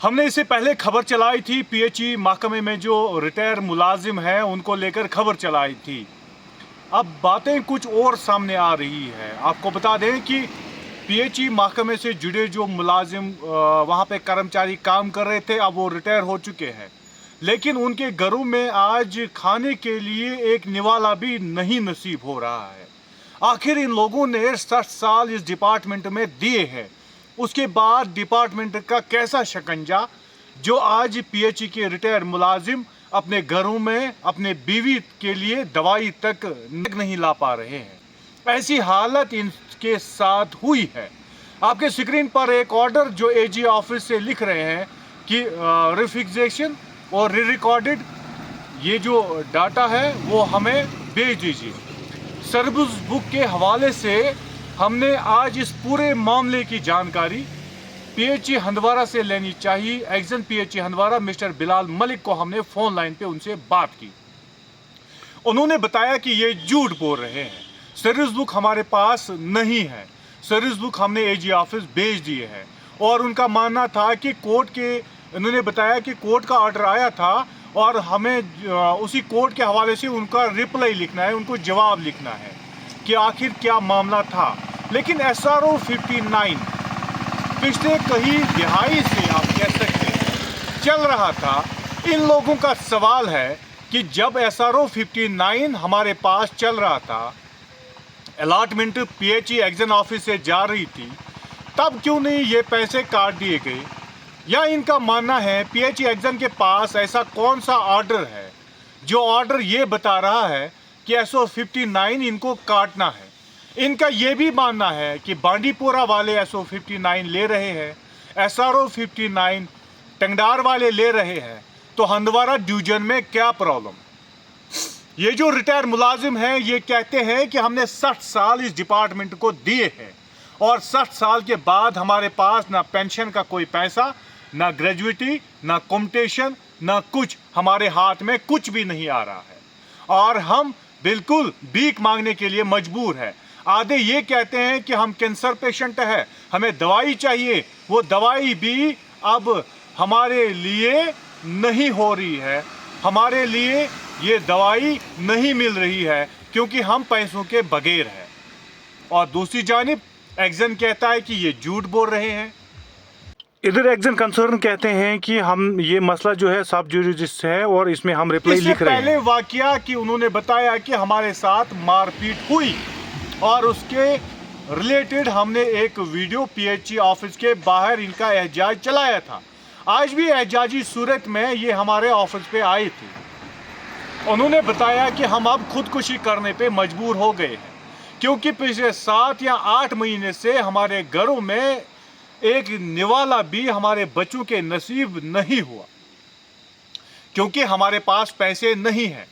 हमने इससे पहले खबर चलाई थी, पीएचई महकमे में जो रिटायर मुलाजिम हैं उनको लेकर खबर चलाई थी। अब बातें कुछ और सामने आ रही है। आपको बता दें कि पीएचई महकमे से जुड़े जो मुलाजिम वहाँ पे कर्मचारी काम कर रहे थे, अब वो रिटायर हो चुके हैं, लेकिन उनके घरों में आज खाने के लिए एक निवाला भी नहीं नसीब हो रहा है। आखिर इन लोगों ने 60 साल इस डिपार्टमेंट में दिए हैं, उसके बाद डिपार्टमेंट का कैसा शिकंजा जो आज पीएचई के रिटायर मुलाजिम अपने घरों में अपने बीवी के लिए दवाई तक नहीं ला पा रहे हैं। ऐसी हालत इनके साथ हुई है। आपके स्क्रीन पर एक ऑर्डर जो एजी ऑफिस से लिख रहे हैं कि रिफिक्सेशन और रिकॉर्डेड ये जो डाटा है वो हमें भेज दीजिए। सर्विस बुक के हवाले से हमने आज इस पूरे मामले की जानकारी पीएचई हंदवारा से लेनी चाहिए। एक्जन पीएचई हंदवारा मिस्टर बिलाल मलिक को हमने फोन लाइन पे उनसे बात की। उन्होंने बताया कि ये झूठ बोल रहे हैं, सर्विस बुक हमारे पास नहीं है, सर्विस बुक हमने एजी ऑफिस भेज दिए है। और उनका मानना था कि उन्होंने बताया कि कोर्ट का ऑर्डर आया था और हमें उसी कोर्ट के हवाले से उनका रिप्लाई लिखना है, उनको जवाब लिखना है कि आखिर क्या मामला था। लेकिन SRO 59 पिछले कई दिहाई से आप कह सकते हैं चल रहा था। इन लोगों का सवाल है कि जब SRO 59 हमारे पास चल रहा था, अलॉटमेंट पीएचई एक्जन ऑफिस से जा रही थी, तब क्यों नहीं ये पैसे काट दिए गए? या इनका मानना है पीएचई एक्जन के पास ऐसा कौन सा ऑर्डर है जो ऑर्डर ये बता रहा है कि SRO 59 इनको काटना है। इनका ये भी मानना है कि बांडीपोरा वाले SRO 59 ले रहे हैं, SRO 59 टंगडार वाले ले रहे हैं, तो हंदवारा डिवीजन में क्या प्रॉब्लम? ये जो रिटायर मुलाजिम हैं ये कहते हैं कि हमने 60 साल इस डिपार्टमेंट को दिए हैं और 60 साल के बाद हमारे पास ना पेंशन का कोई पैसा, ना ग्रेजुइटी, ना कॉम्पिटिशन, ना कुछ, हमारे हाथ में कुछ भी नहीं आ रहा है और हम बिल्कुल भीख मांगने के लिए मजबूर है। आधे ये कहते हैं कि हम कैंसर पेशेंट है, हमें दवाई चाहिए, वो दवाई भी अब हमारे लिए नहीं हो रही है, हमारे लिए ये दवाई नहीं मिल रही है क्योंकि हम पैसों के बगैर हैं। और दूसरी जानिब एक्जन कहता है कि ये झूठ बोल रहे हैं। इधर एक्जन कंसर्न कहते हैं कि हम ये मसला जो है सब जुडिस है और इसमें हम रिप्लाई लिख रहे हैं। पहले वाकया कि उन्होंने बताया कि हमारे साथ मारपीट हुई और उसके रिलेटेड हमने एक वीडियो पीएचई ऑफिस के बाहर इनका एहजाज चलाया था। आज भी एहजाजी सूरत में ये हमारे ऑफिस पे आए थे। उन्होंने बताया कि हम अब खुदकुशी करने पे मजबूर हो गए हैं क्योंकि पिछले 7 या 8 महीने से हमारे घरों में एक निवाला भी हमारे बच्चों के नसीब नहीं हुआ क्योंकि हमारे पास पैसे नहीं हैं।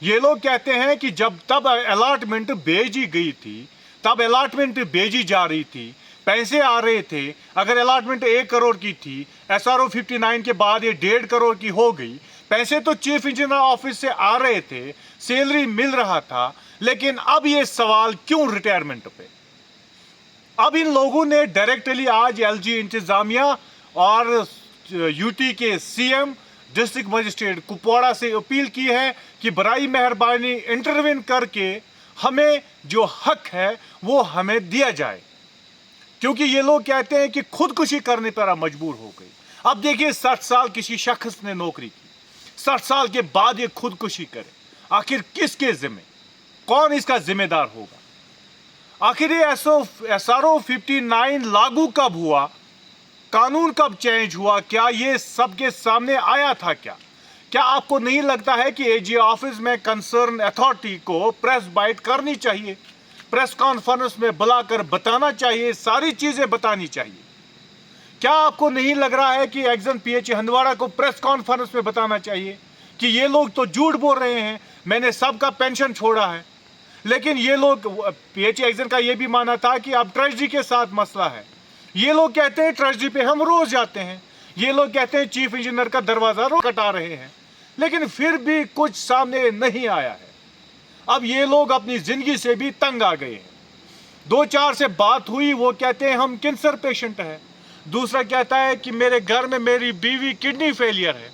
ये लोग कहते हैं कि जब तब अलॉटमेंट भेजी गई थी, तब अलॉटमेंट भेजी जा रही थी, पैसे आ रहे थे। अगर अलॉटमेंट 1 करोड़ की थी, SRO 59 के बाद ये 1.5 करोड़ की हो गई। पैसे तो चीफ इंजीनियर ऑफिस से आ रहे थे, सैलरी मिल रहा था, लेकिन अब ये सवाल क्यों रिटायरमेंट पे? अब इन लोगों ने डायरेक्टली आज LG इंतजामिया और यूटी के CM डिस्ट्रिक्ट मजिस्ट्रेट कुपवाड़ा से अपील की है कि बराई मेहरबानी इंटरवेन करके हमें जो हक है वो हमें दिया जाए, क्योंकि ये लोग कहते हैं कि खुदकुशी करने पर मजबूर हो गई। अब देखिए 60 साल किसी शख्स ने नौकरी की, 60 साल के बाद ये खुदकुशी करे, आखिर किसके जिम्मे, कौन इसका जिम्मेदार होगा? आखिर ये SRO 59 लागू कब हुआ, कानून कब चेंज हुआ, क्या ये सबके सामने आया था? क्या आपको नहीं लगता है कि एजी ऑफिस में कंसर्न अथॉरिटी को प्रेस बाइट करनी चाहिए, प्रेस कॉन्फ्रेंस में बुलाकर बताना चाहिए, सारी चीजें बतानी चाहिए? क्या आपको नहीं लग रहा है कि एक्जन पीएचई हंदवाड़ा को प्रेस कॉन्फ्रेंस में बताना चाहिए कि ये लोग तो झूठ बोल रहे हैं, मैंने सबका पेंशन छोड़ा है? लेकिन ये लोग, पीएचई एक्जन का ये भी माना था कि अब ट्रेजरी के साथ मसला है। ये लोग कहते हैं ट्रेजरी पे हम रोज जाते हैं, ये लोग कहते हैं चीफ इंजीनियर का दरवाजा रोज कटा रहे हैं, लेकिन फिर भी कुछ सामने नहीं आया है। अब ये लोग अपनी जिंदगी से भी तंग आ गए हैं। 2-4 से बात हुई, वो कहते हैं हम कैंसर पेशेंट हैं, दूसरा कहता है कि मेरे घर में मेरी बीवी किडनी फेलियर है।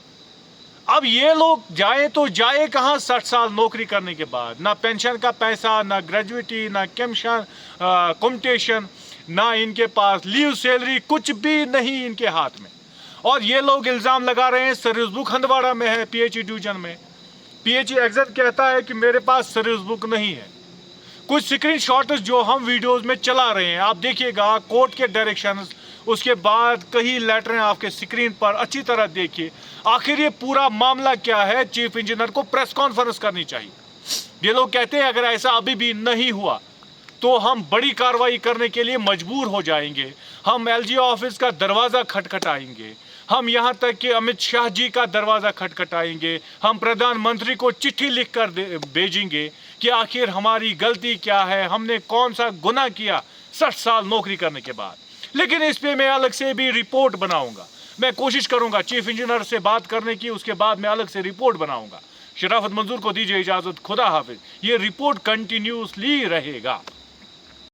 अब ये लोग जाए तो जाए कहाँ 60 साल नौकरी करने के बाद? ना पेंशन का पैसा, ना ग्रेजुएटी, ना कम्यूटेशन, ना इनके पास लीव सैलरी, कुछ भी नहीं इनके हाथ में। और ये लोग इल्ज़ाम लगा रहे हैं सर्विस बुक हंदवाड़ा में है, पीएचई डिवीजन में। पीएचई एग्जैक्ट कहता है कि मेरे पास सर्विस बुक नहीं है। कुछ स्क्रीन शॉट्स जो हम वीडियोस में चला रहे हैं आप देखिएगा, कोर्ट के डायरेक्शंस, उसके बाद कई लेटरें आपके स्क्रीन पर अच्छी तरह देखिए। आखिर ये पूरा मामला क्या है? चीफ इंजीनियर को प्रेस कॉन्फ्रेंस करनी चाहिए। ये लोग कहते हैं अगर ऐसा अभी भी नहीं हुआ तो हम बड़ी कार्रवाई करने के लिए मजबूर हो जाएंगे। हम एलजी ऑफिस का दरवाज़ा खटखटाएंगे, हम यहाँ तक कि अमित शाह जी का दरवाज़ा खटखटाएंगे, हम प्रधानमंत्री को चिट्ठी लिख कर भेजेंगे कि आखिर हमारी गलती क्या है, हमने कौन सा गुनाह किया 60 साल नौकरी करने के बाद। लेकिन इस पे मैं अलग से भी रिपोर्ट बनाऊंगा। मैं कोशिश करूंगा चीफ इंजीनियर से बात करने की, उसके बाद मैं अलग से रिपोर्ट बनाऊंगा। शराफत मंजूर को दीजिए इजाज़त। खुदा हाफिज। ये रिपोर्ट कंटिन्यूसली रहेगा।